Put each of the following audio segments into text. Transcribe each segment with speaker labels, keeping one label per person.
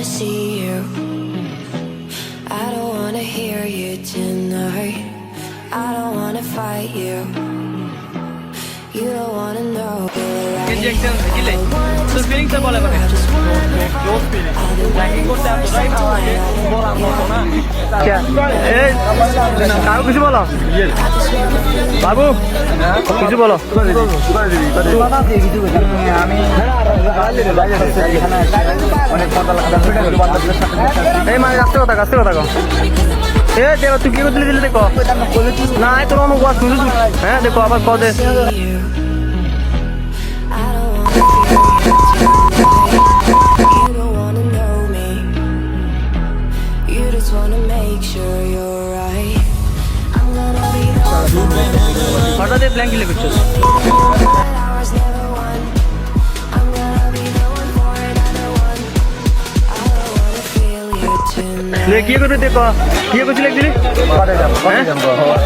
Speaker 1: see you. I don't wanna hear you tonight. I don't wanna fight you. You don't wanna know.
Speaker 2: Injection gile so feeling ta bole bane close feeling tracking korte am right aage bola moto na kya ei cow কিছু বলো বাবু কিছু বলো আমি এই মানে রাস্তা কথা কো এ দেখো তুই কি করতে দিলে দেখো না তোর অনু ওয়াজ শুনছিস হ্যাঁ দেখো আবার কদে হঠাৎ প্ল্যান কিলে করছিস কি করতে দেখো কি করছিস একদিন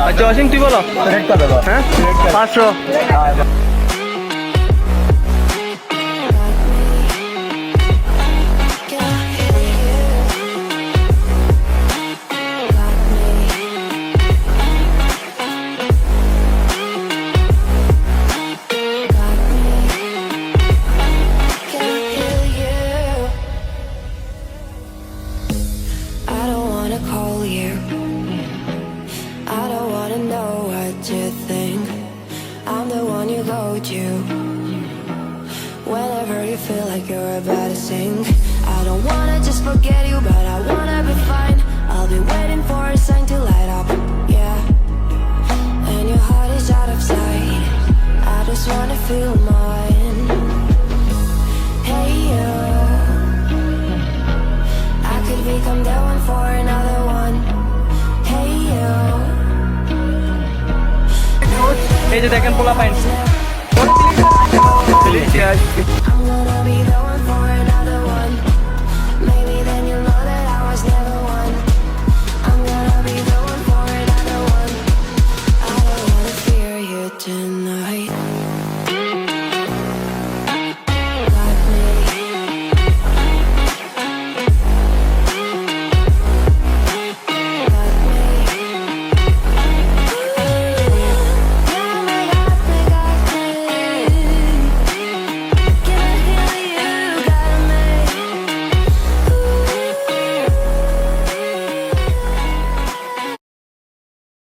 Speaker 2: আচ্ছা অসীম তুই বলো হ্যাঁ 500
Speaker 1: Whenever you feel like you're about to sink, I don't wanna just forget you, but I wanna be fine. I'll be waiting for a sign to light up, yeah. And your heart is out of sight. I just wanna feel mine. Hey you, I could become the one for another one. Hey you.
Speaker 2: এই যে দেখেন পোলা pine